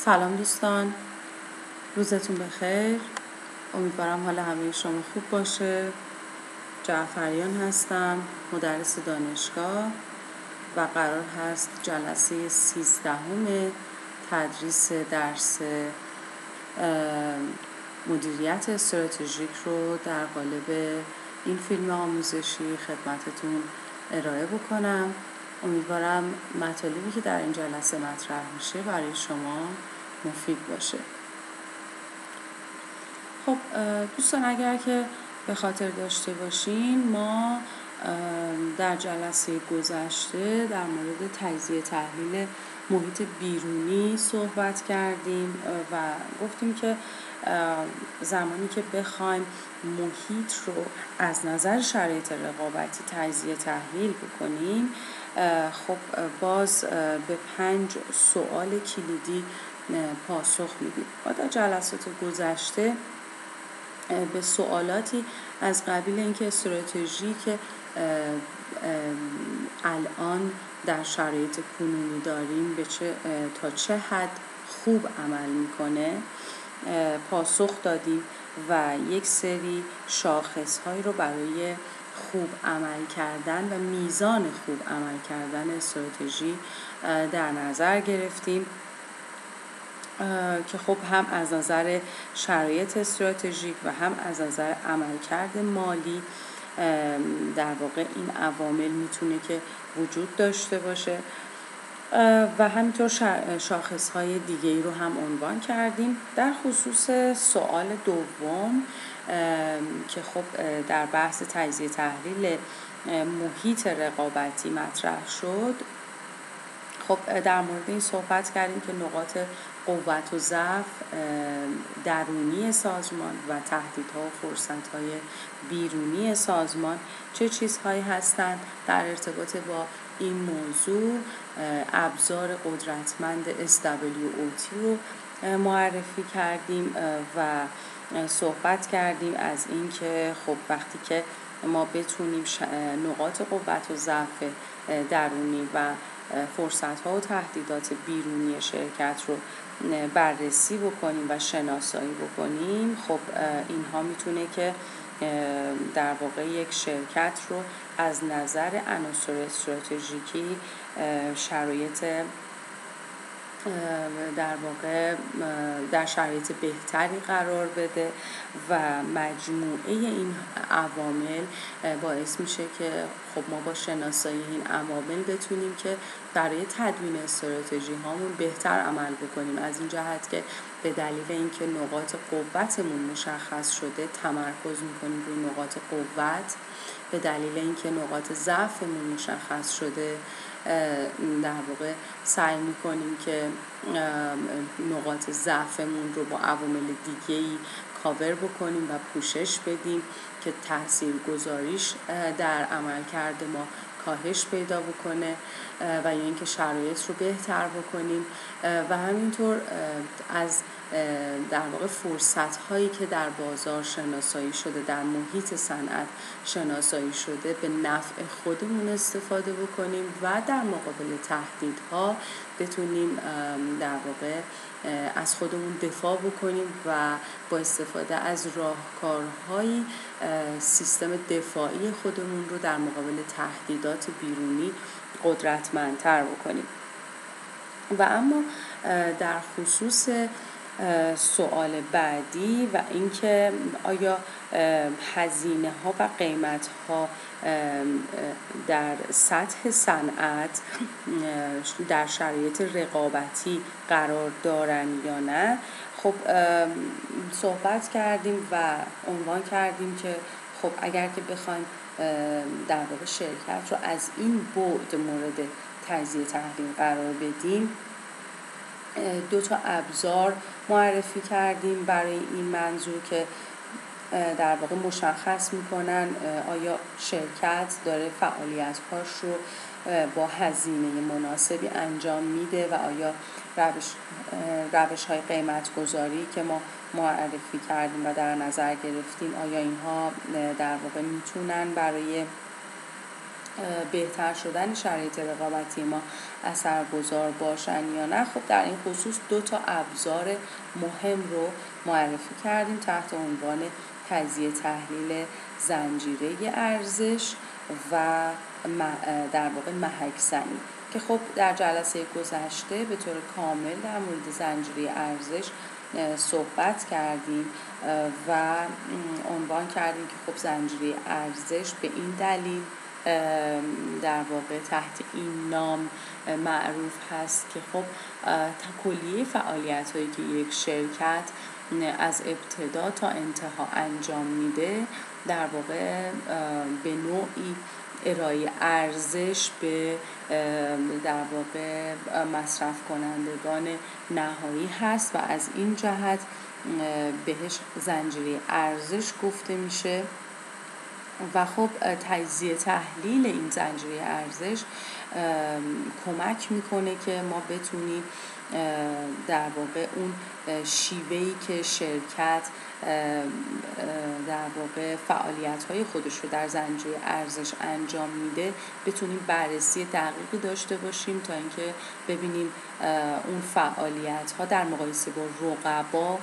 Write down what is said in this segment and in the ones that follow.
سلام دوستان، روزتون بخیر. امیدوارم حال همه شما خوب باشه. جعفریان هستم، مدرس دانشگاه و قرار هست جلسه 13 تدریس درس مدیریت استراتژیک رو در قالب این فیلم آموزشی خدمتتون ارائه بکنم. امیدوارم مطالبی که در این جلسه مطرح میشه برای شما مفید باشه. خب دوستان، اگر که به خاطر داشته باشین، ما در جلسه گذشته در مورد تجزیه تحلیل محیط بیرونی صحبت کردیم و گفتیم که زمانی که بخوایم محیط رو از نظر شرایط رقابتی تجزیه تحلیل بکنیم، خب باز به 5 سوال کلیدی پاسخ میدیم. و در جلسات گذشته به سوالاتی از قبیل اینکه استراتژی که الان در شرایط کنونی داریم تا چه حد خوب عمل میکنه پاسخ دادیم و یک سری شاخصهایی رو برای خوب عمل کردن و میزان خوب عمل کردن استراتژی در نظر گرفتیم که خب هم از نظر شرایط استراتژیک و هم از نظر عملکرد مالی در واقع این عوامل میتونه که وجود داشته باشه و همینطور شاخصهای دیگه‌ای رو هم عنوان کردیم. در خصوص سوال دوم که خب در بحث تجزیه تحلیل محیط رقابتی مطرح شد، خب در مورد این صحبت کردیم که نقاط قوت و ضعف درونی سازمان و تهدیدها و فرصت‌های بیرونی سازمان چه چیزهایی هستند. در ارتباط با این موضوع ابزار قدرتمند SWOT رو معرفی کردیم و صحبت کردیم از این که خب وقتی که ما بتونیم نقاط قوت و ضعف درونی و فرصت‌ها و تهدیدات بیرونی شرکت رو بررسی بکنیم و شناسایی بکنیم، خب اینها میتونه که در واقع یک شرکت رو از نظر عناصر استراتژیکی شرایط در واقع در شرایط بهتری قرار بده و مجموعه این عوامل باعث میشه که خب ما با شناسایی این عوامل بتونیم که برای تدوین استراتژی هامون بهتر عمل بکنیم. از این جهت که به دلیل اینکه نقاط قوتمون مشخص شده تمرکز میکنیم روی نقاط قوت، به دلیل اینکه نقاط ضعفمون مشخص شده در واقع سعی میکنیم که نقاط ضعفمون رو با عوامل دیگه‌ای کاور بکنیم و پوشش بدیم که تاثیرگذاریش در عملکرد ما کاهش پیدا بکنه و یا اینکه شرایط رو بهتر بکنیم و همینطور از در واقع فرصت هایی که در بازار شناسایی شده، در محیط صنعت شناسایی شده، به نفع خودمون استفاده بکنیم و در مقابل تهدیدها بتونیم در واقع از خودمون دفاع بکنیم و با استفاده از راهکارهای سیستم دفاعی خودمون رو در مقابل تهدیدات بیرونی قدرتمندتر بکنیم. و اما در خصوص سوال بعدی و اینکه آیا هزینه ها و قیمت ها در سطح صنعت در شرایط رقابتی قرار دارن یا نه، خب صحبت کردیم و عنوان کردیم که خب اگر که بخوایم در واقع شرکت رو از این بعد مورد تجزیه تحلیل قرار بدیم، 2 تا ابزار معرفی کردیم برای این منظور که در واقع مشخص میکنن آیا شرکت داره فعالیت‌هاش رو با هزینه مناسبی انجام میده و آیا روش‌های قیمت‌گذاری که ما معرفی کردیم و در نظر گرفتیم آیا اینها در واقع میتونن برای بهتر شدن شرایط رقابتی ما اثرگذار باشن یا نه. خب در این خصوص 2 ابزار مهم رو معرفی کردیم تحت عنوان تجزیه تحلیل زنجیره ارزش و در واقع محک زنی که خب در جلسه گذشته به طور کامل در مورد زنجیره ارزش صحبت کردیم و عنوان کردیم که خب زنجیره ارزش به این دلیل در واقع تحت این نام معروف هست که خب کلیه فعالیت هایی که یک شرکت از ابتدا تا انتها انجام میده در واقع به نوعی ارائه ارزش به در واقع مصرف کنندگان نهایی هست و از این جهت بهش زنجیره ارزش گفته میشه. و خب تجزیه تحلیل این زنجیره ارزش کمک میکنه که ما بتونیم در واقع اون شیوهی که شرکت در واقع فعالیت‌های خودش رو در زنجیره ارزش انجام میده بتونیم بررسی دقیقی داشته باشیم تا اینکه ببینیم اون فعالیت‌ها در مقایسه با رقبا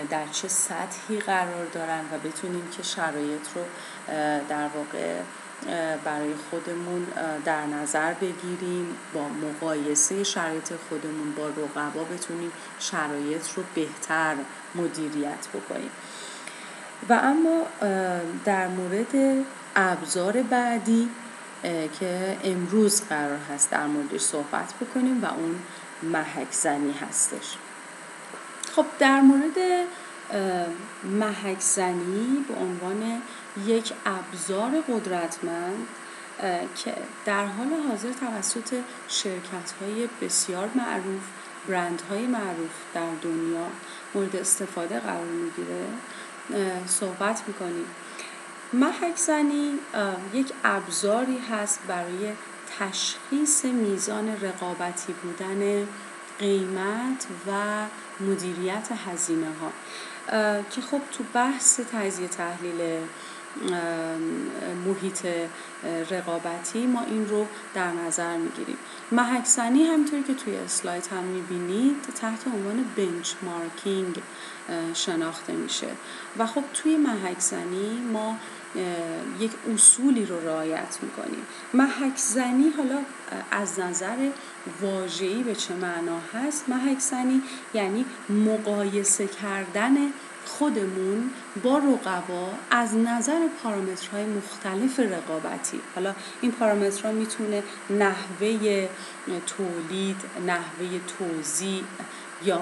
در چه سطحی قرار دارن و بتونیم که شرایط رو در واقع برای خودمون در نظر بگیریم، با مقایسه شرایط خودمون با رقبا بتونیم شرایط رو بهتر مدیریت بکنیم. و اما در مورد ابزار بعدی که امروز قرار هست در موردش صحبت بکنیم و اون محک زنی هستش. خب در مورد محک زنی به عنوان یک ابزار قدرتمند که در حال حاضر توسط شرکت‌های بسیار معروف، برندهای معروف در دنیا مورد استفاده قرار میگیره صحبت میکنیم. محک زنی یک ابزاری هست برای تشخیص میزان رقابتی بودن قیمت و مدیریت هزینه ها که خب تو بحث تجزیه تحلیل محیط رقابتی ما این رو در نظر میگیریم. محک زنی همونطوری که توی اسلاید هم میبینید تحت عنوان بنچمارکینگ شناخته میشه و خب توی محک زنی ما یک اصولی رو رعایت میکنیم. محک زنی حالا از نظر واژه‌ای به چه معنا هست؟ محک زنی یعنی مقایسه کردن خودمون با رقبا از نظر پارامترهای مختلف رقابتی. حالا این پارامترها میتونه نحوه تولید، نحوه توزیع یا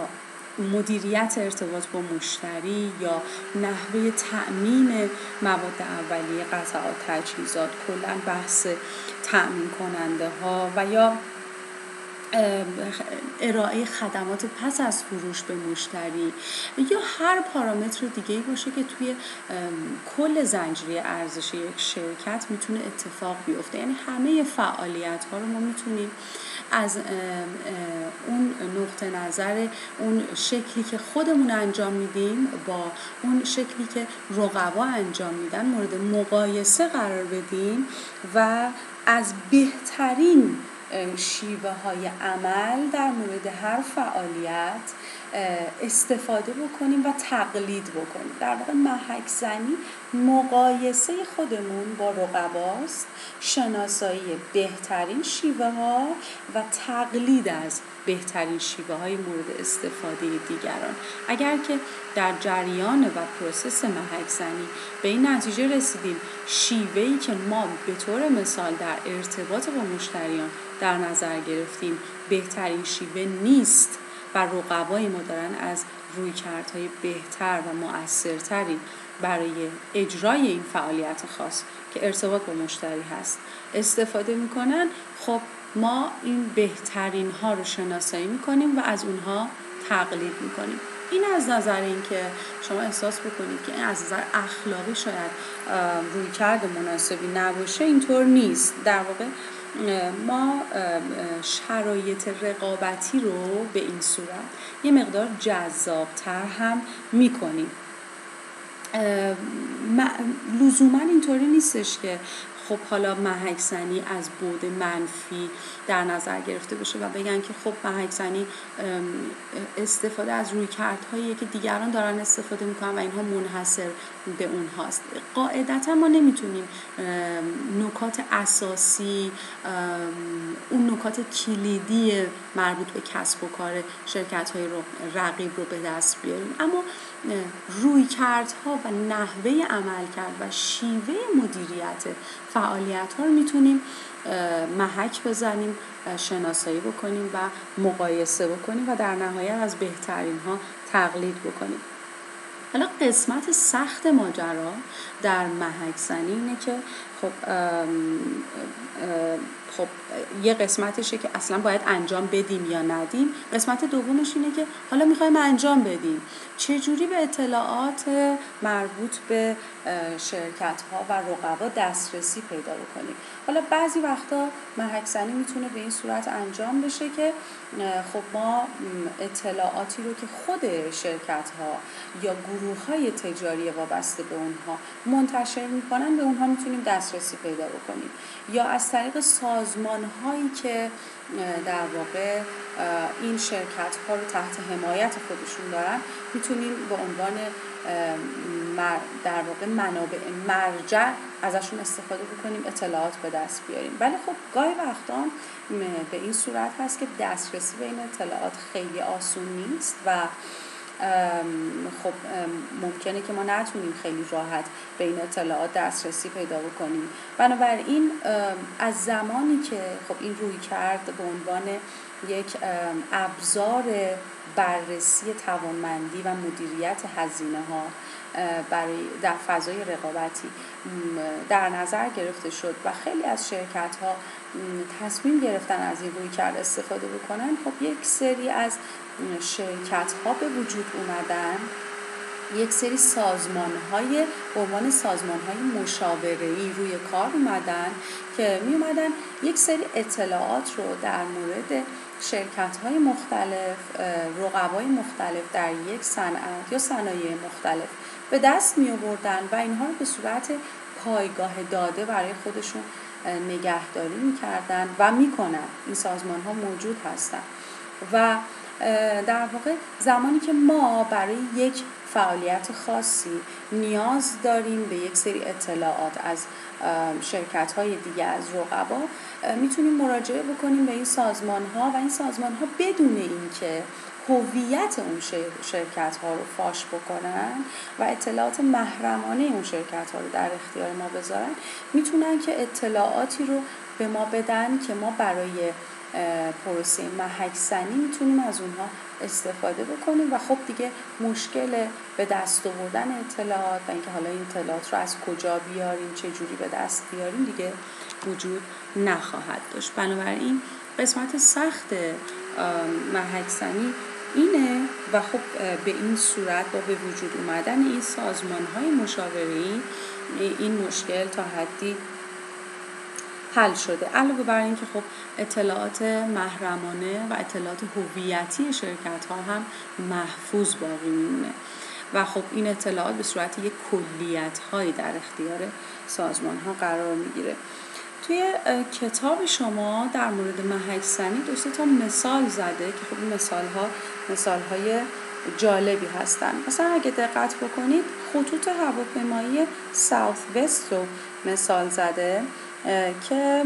مدیریت ارتباط با مشتری یا نحوه تأمین مواد اولیه، قطعات، تجهیزات، کلاً بحث تأمین کننده ها و یا ارائه خدمات پس از فروش به مشتری یا هر پارامتر دیگه‌ای باشه که توی کل زنجیره ارزش یک شرکت میتونه اتفاق بیفته. یعنی همه فعالیت‌ها رو ما میتونیم از اون نقطه نظر اون شکلی که خودمون انجام میدیم با اون شکلی که رقبا انجام میدن مورد مقایسه قرار بدیم و از بهترین شیوه های عمل در مورد هر فعالیت استفاده بکنیم و تقلید بکنیم. در واقع محک زنی مقایسه خودمون با رقباست، شناسایی بهترین شیوه ها و تقلید از بهترین شیوه های مورد استفاده دیگران. اگر که در جریان و پروسس محک زنی به این نتیجه رسیدیم شیوهی که ما به طور مثال در ارتباط با مشتریان در نظر گرفتیم بهترین شیوه نیست و رقبای ما دارن از رویکردهای بهتر و مؤثرتری برای اجرای این فعالیت خاص که ارتباط با مشتری هست استفاده میکنن، خب ما این بهترین ها رو شناسایی میکنیم و از اونها تقلید میکنیم. این از نظر این که شما احساس بکنید که این از نظر اخلاقی شاید رویکرد مناسبی نباشه، اینطور نیست. در واقع ما شرایط رقابتی رو به این صورت یه مقدار جذاب‌تر هم می‌کنیم. لزوما اینطوری نیستش که خب حالا محک زنی از بعد منفی در نظر گرفته بشه و بگن که خب محک زنی استفاده از رویکردهایی که دیگران دارن استفاده میکنن و اینها منحصر به اونهاست. قاعدتا ما نمیتونیم نکات اساسی، اون نکات کلیدی مربوط به کسب و کار شرکت‌های رقیب رو به دست بیاریم، اما رویکردها و نحوه عملکرد و شیوه مدیریت فعالیت‌ها رو میتونیم محک بزنیم، شناسایی بکنیم و مقایسه بکنیم و در نهایت از بهترین ها تقلید بکنیم. حالا قسمت سخت ماجرا در محک زنی اینه که خب یه قسمتشه که اصلا باید انجام بدیم یا ندیم. قسمت دومش اینه که حالا میخوایم انجام بدیم، چجوری به اطلاعات مربوط به شرکت ها و رقبا دسترسی پیدا بکنیم. حالا بعضی وقتا محک زنی میتونه به این صورت انجام بشه که خب ما اطلاعاتی رو که خود شرکت ها یا گروه های تجاری وابسته به اونها منتشر میکنن به اونها میتونیم دسترسی پیدا بکنیم، یا از طریق سازمان هایی که در واقع این شرکت ها رو تحت حمایت خودشون دارن میتونیم به عنوان در واقع منابع مرجع ازشون استفاده بکنیم، اطلاعات به دست بیاریم. ولی خب گاهی وقتا به این صورت هست که دسترسی به این اطلاعات خیلی آسون نیست و خب ممکنه که ما نتونیم خیلی راحت به این اطلاعات دسترسی پیدا بکنیم. بنابراین از زمانی که خب این رویکرد به عنوان یک ابزار بررسی توانمندی و مدیریت هزینه ها برای در فضای رقابتی در نظر گرفته شد و خیلی از شرکت ها تصمیم گرفتن از این رویکرد استفاده بکنن، خب یک سری از شرکت ها به وجود اومدن، یک سری سازمان های به عنوان سازمان های مشاوره‌ای روی کار اومدن که می اومدن یک سری اطلاعات رو در مورد شرکت های مختلف، رقبای مختلف در یک صنعت یا صنایع مختلف به دست می آوردن و اینها رو به صورت پایگاه داده برای خودشون نگهداری می کردن و می کنن. این سازمان ها موجود هستن و در واقع زمانی که ما برای یک فعالیت خاصی نیاز داریم به یک سری اطلاعات از شرکت‌های دیگه، از رقبا، میتونیم مراجعه بکنیم به این سازمان‌ها و این سازمان‌ها بدون اینکه هویت اون شرکت‌ها رو فاش بکنن و اطلاعات محرمانه اون شرکت‌ها رو در اختیار ما بذارن، میتونن که اطلاعاتی رو به ما بدن که ما برای پروسه محک زنی میتونیم از اونها استفاده بکنیم و خب دیگه مشکل به دست آوردن اطلاعات و اینکه حالا این اطلاعات رو از کجا بیاریم، چه جوری به دست بیاریم دیگه وجود نخواهد داشت. بنابراین قسمت سخت محک زنی اینه و خب به این صورت با به وجود اومدن این سازمان‌های مشاوره‌ای این مشکل تا حدی حل شده. علاوه بر این که خب اطلاعات محرمانه و اطلاعات هویتی شرکت‌ها هم محفوظ باقی میمونه و خب این اطلاعات به صورت یک کلیت‌هایی در اختیار سازمان‌ها قرار میگیره. توی کتاب شما در مورد محک زنی 2 تا مثال زده که خب این مثال‌های جالبی هستن. مثلا اگه دقت بکنید خطوط هواپیمایی ساوت وست رو مثال زده که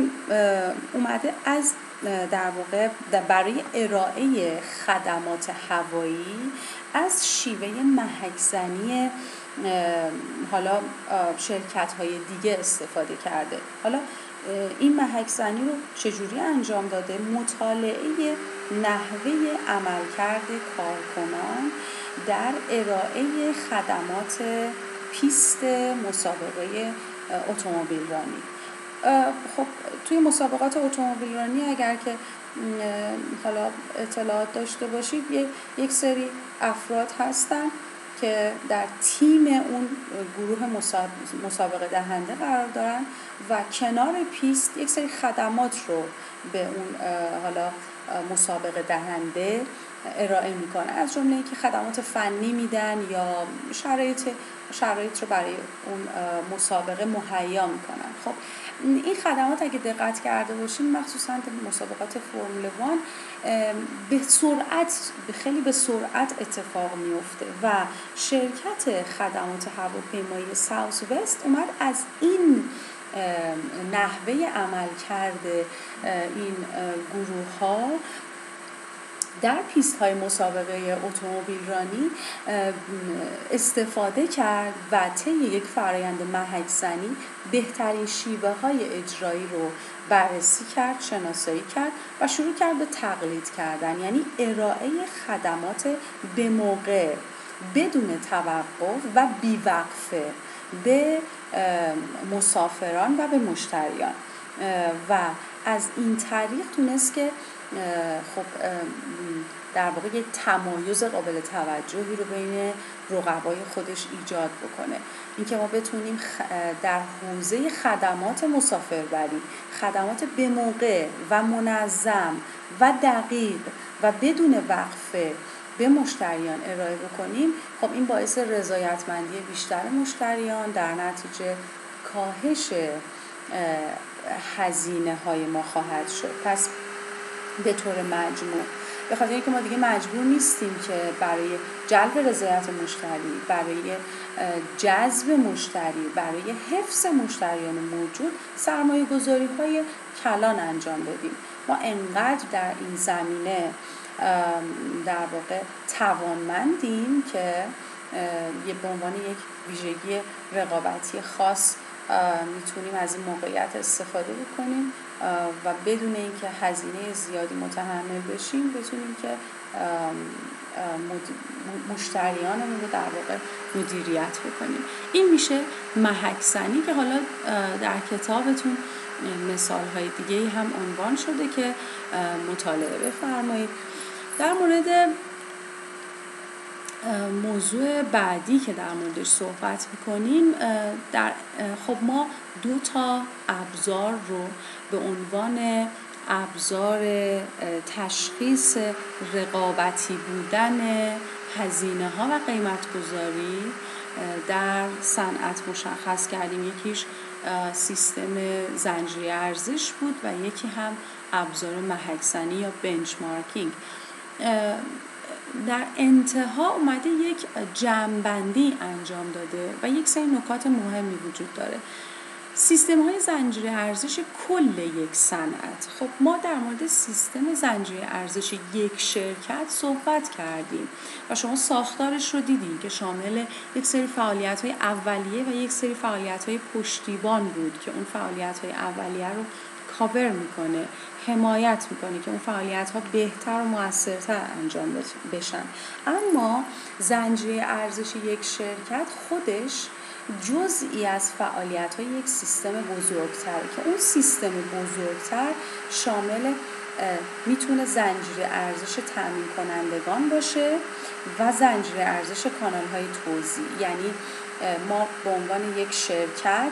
اومده از در واقع برای ارائه خدمات هوایی از شیوه محک زنی حالا شرکت‌های دیگه استفاده کرده. حالا این محک زنی رو چجوری انجام داده؟ مطالعه نحوه عملکرد کارکنان در ارائه خدمات پیست مسابقه اتومبیل رانی. خب توی مسابقات اتومبیل رانی اگر که حالا اطلاعات داشته باشید یک سری افراد هستن که در تیم اون گروه مسابقه دهنده قرار دارن و کنار پیست یک سری خدمات رو به اون حالا مسابقه دهنده ارائه میکنن، از جمله اینکه خدمات فنی میدن یا شرایط رو برای اون مسابقه مهیا میکنن. خب این خدمات اگه دقت کرده باشیم مخصوصا مسابقات فرمول 1 خیلی به سرعت اتفاق میفته و شرکت خدمات هواپیمایی ساوث وست اومد از این نحوه عمل کرده این گروه ها در پیست های مسابقه اتومبیل رانی استفاده کرد و طی یک فرآیند محک زنی بهترین شیوه های اجرایی رو بررسی کرد، شناسایی کرد و شروع کرد به تقلید کردن، یعنی ارائه خدمات به موقع بدون توقف و بیوقفه به مسافران و به مشتریان و از این طریق تونست که خب در واقع یک تمایز قابل توجهی رو بین رقبای خودش ایجاد بکنه. اینکه ما بتونیم در حوزه خدمات مسافربری خدمات به موقع و منظم و دقیق و بدون وقفه به مشتریان ارائه بکنیم، خب این باعث رضایتمندی بیشتر مشتریان، در نتیجه کاهش هزینه های ما خواهد شد. پس به طور مجموع به خاطر اینکه ما دیگه مجبور نیستیم که برای جلب رضایت مشتری، برای جذب مشتری، برای حفظ مشتریان موجود سرمایه گذاری های کلان انجام بدیم. ما انقدر در این زمینه در واقع توانمندیم که به عنوان یک ویژگی رقابتی خاص میتونیم از این موقعیت استفاده بکنیم و بدون اینکه هزینه زیادی متحمل بشیم بتونیم که مشتریانمون رو در واقع مدیریت بکنیم. این میشه محک زنی که حالا در کتابتون مثال‌های دیگه‌ای هم عنوان شده که مطالعه بفرمایید. در مورد موضوع بعدی که در موردش صحبت میکنیم، خب ما 2 ابزار رو به عنوان ابزار تشخیص رقابتی بودن هزینه ها و قیمت گذاری در صنعت مشخص کردیم. یکیش سیستم زنجیره ارزش بود و یکی هم ابزار محک زنی یا بنچمارکینگ. در انتها اومده یک جمع‌بندی انجام داده و یک سری نکات مهمی وجود داره. سیستم های زنجیره ارزش کل یک صنعت. خب ما در مورد سیستم زنجیره ارزش یک شرکت صحبت کردیم و شما ساختارش رو دیدین که شامل یک سری فعالیت های اولیه و یک سری فعالیت های پشتیبان بود که اون فعالیت های اولیه رو کاور میکنه، حمایت میکنه که اون فعالیت ها بهتر و مؤثرتر انجام بشن. اما زنجیره ارزش یک شرکت خودش جزئی از فعالیت های یک سیستم بزرگتره که اون سیستم بزرگتر شامل میتونه زنجیره ارزش تامین کنندگان باشه و زنجیره ارزش کانال های توزیع. یعنی ما به عنوان یک شرکت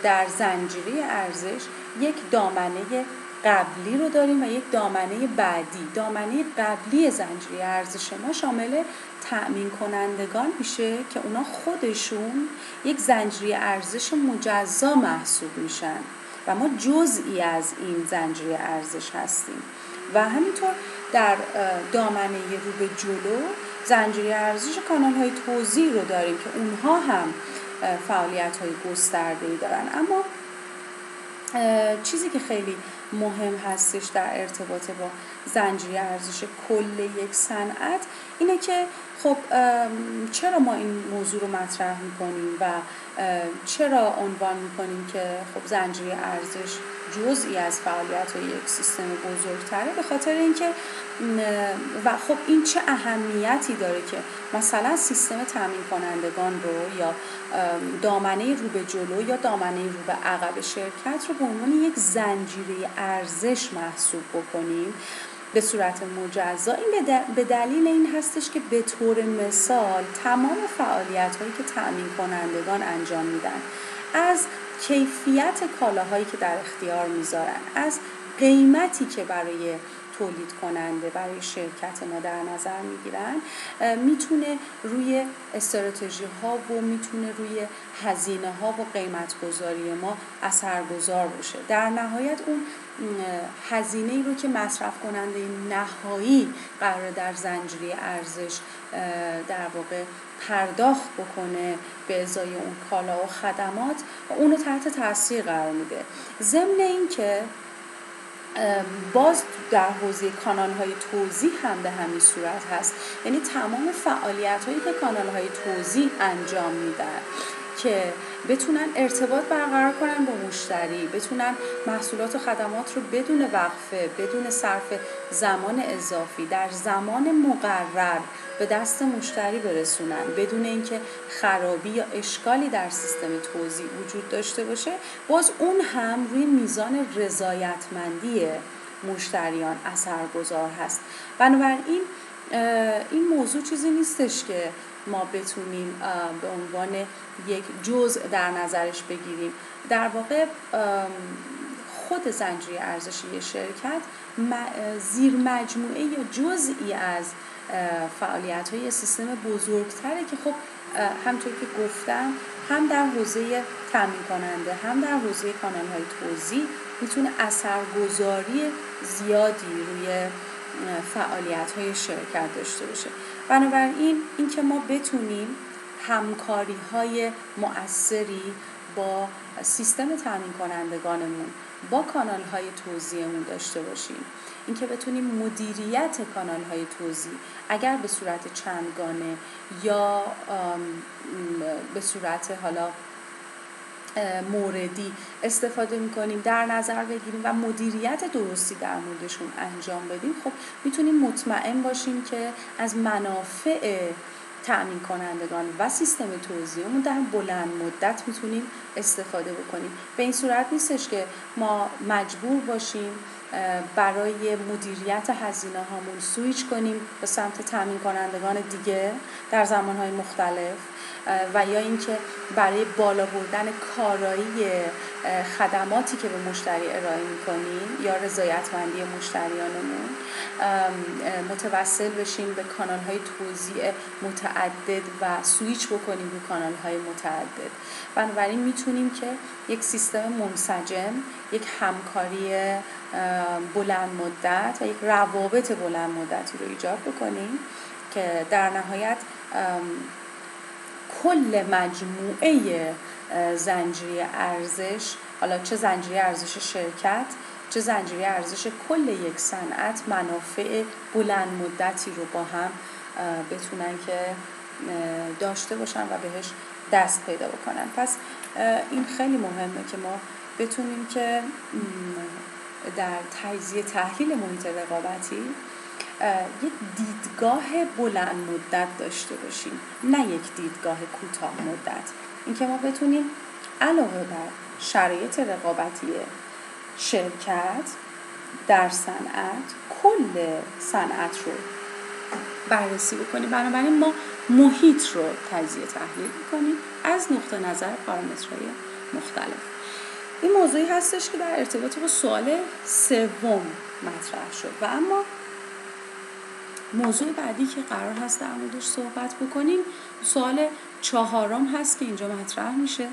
در زنجیره ارزش یک دامنه قبلی رو داریم و یک دامنه بعدی. دامنه قبلی زنجیره ارزش ما شامل تأمین کنندگان میشه که اونا خودشون یک زنجیره ارزش مجزا محسوب میشن و ما جزئی از این زنجیره ارزش هستیم. و همینطور در دامنه رو به جلو زنجیره ارزش کانال های توزیع رو داریم که اونها هم فعالیت های گسترده‌ای دارن. اما چیزی که خیلی مهم هستش در ارتباط با زنجیره ارزش کل یک صنعت اینه که خب چرا ما این موضوع رو مطرح میکنیم و چرا عنوان میکنیم که خب زنجیره ارزش جزئی از فعالیت یک سیستم بزرگتره؟ به خاطر اینکه و خب این چه اهمیتی داره که مثلا سیستم تامین کنندگان رو یا دامنه رو به جلو یا دامنه رو به عقب شرکت رو به عنوان یک زنجیره ارزش محسوب بکنیم به صورت مجزا. این به دلیل این هستش که به طور مثال تمام فعالیت هایی که تامین کنندگان انجام میدن، از کیفیت کالاهایی که در اختیار میذارن، از قیمتی که برای تولید کننده برای شرکت ما در نظر میگیرن، میتونه روی استراتژی ها و میتونه روی هزینه ها و قیمت گذاری ما اثرگذار باشه. در نهایت اون هزینه ای رو که مصرف کننده نهایی قرار در زنجیره ارزش در واقع پرداخت بکنه به ازای اون کالا و خدمات، اونو تحت تاثیر قرار میده. ضمن این که باز در حوزه کانال‌های توزیع هم به همین صورت هست، یعنی تمام فعالیت‌هایی که کانال‌های توزیع انجام میدن که بتونن ارتباط برقرار کنن با مشتری، بتونن محصولات و خدمات رو بدون وقفه، بدون صرف زمان اضافی، در زمان مقرر به دست مشتری برسونن، بدون اینکه خرابی یا اشکالی در سیستم توزیع وجود داشته باشه، باز اون هم روی میزان رضایتمندی مشتریان اثرگذار هست. بنابراین این موضوع چیزی نیستش که ما بتونیم به عنوان یک جزء در نظرش بگیریم. در واقع خود زنجیره ارزش یک شرکت زیر مجموعه یا جزئی از فعالیت‌های سیستم بزرگتره که خب همطور که گفتم هم در حوزه تامین کننده هم در حوزه کانال‌های توزیع میتونه اثرگذاری زیادی روی فعالیت‌های شرکت داشته باشه. بنابراین اینکه ما بتونیم همکاری‌های مؤثری با سیستم تامین کنندگانمون، با کانال‌های توزیعمون داشته باشیم، اینکه بتونیم مدیریت کانال‌های توزیع اگر به صورت چندگانه یا به صورت حالا موردی استفاده میکنیم در نظر بگیریم و مدیریت درستی در موردشون انجام بدیم، خب میتونیم مطمئن باشیم که از منافع تأمین کنندگان و سیستم توزیعمون در بلند مدت میتونیم استفاده بکنیم. به این صورت نیستش که ما مجبور باشیم برای مدیریت هزینه هامون سویچ کنیم به سمت تأمین کنندگان دیگه در زمانهای مختلف، و یا اینکه برای بالا بردن کارایی خدماتی که به مشتری ارائه می‌کنیم یا رضایتمندی مشتریانمون متوسل بشیم به کانال‌های توزیع متعدد و سویچ بکنیم به کانال‌های متعدد. بنابراین میتونیم که یک سیستم منسجم، یک همکاری بلند مدت و یک روابط بلند مدتی رو ایجاد بکنیم که در نهایت کل مجموعه زنجیره ارزش، حالا چه زنجیره ارزش شرکت چه زنجیره ارزش کل یک صنعت، منافع بلند مدتی رو با هم بتونن که داشته باشن و بهش دست پیدا بکنن. پس این خیلی مهمه که ما بتونیم که در تجزیه تحلیل محیط رقابتی یک دیدگاه بلند مدت داشته باشیم، نه یک دیدگاه کوتاه مدت. اینکه ما بتونیم علاوه بر شرایط رقابتی شرکت در صنعت کل صنعت رو بررسی بکنیم. بنابراین ما محیط رو تجزیه تحلیل بکنیم از نقطه نظر پارامترهای مختلف. این موضوعی هستش که در ارتباط با سوال سوم مطرح شد و اما موضوع بعدی که قرار هست در موردش صحبت بکنیم سوال چهارم هست که اینجا مطرح میشه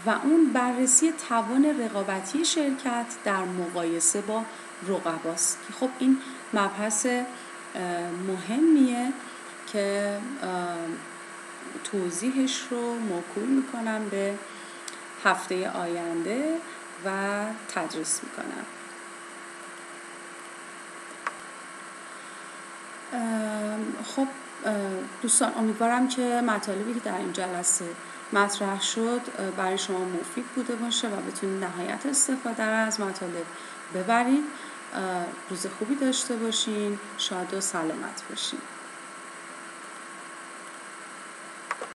و اون بررسی توان رقابتی شرکت در مقایسه با رقباست که خب این مبحث مهمیه که توضیحش رو موکول میکنم به هفته آینده و تدریس میکنم. خب دوستان، امیدوارم که مطالبی که در این جلسه مطرح شد برای شما مفید بوده باشه و بتونید نهایت استفاده را از مطالب ببرید. روز خوبی داشته باشین، شاد و سلامت باشین.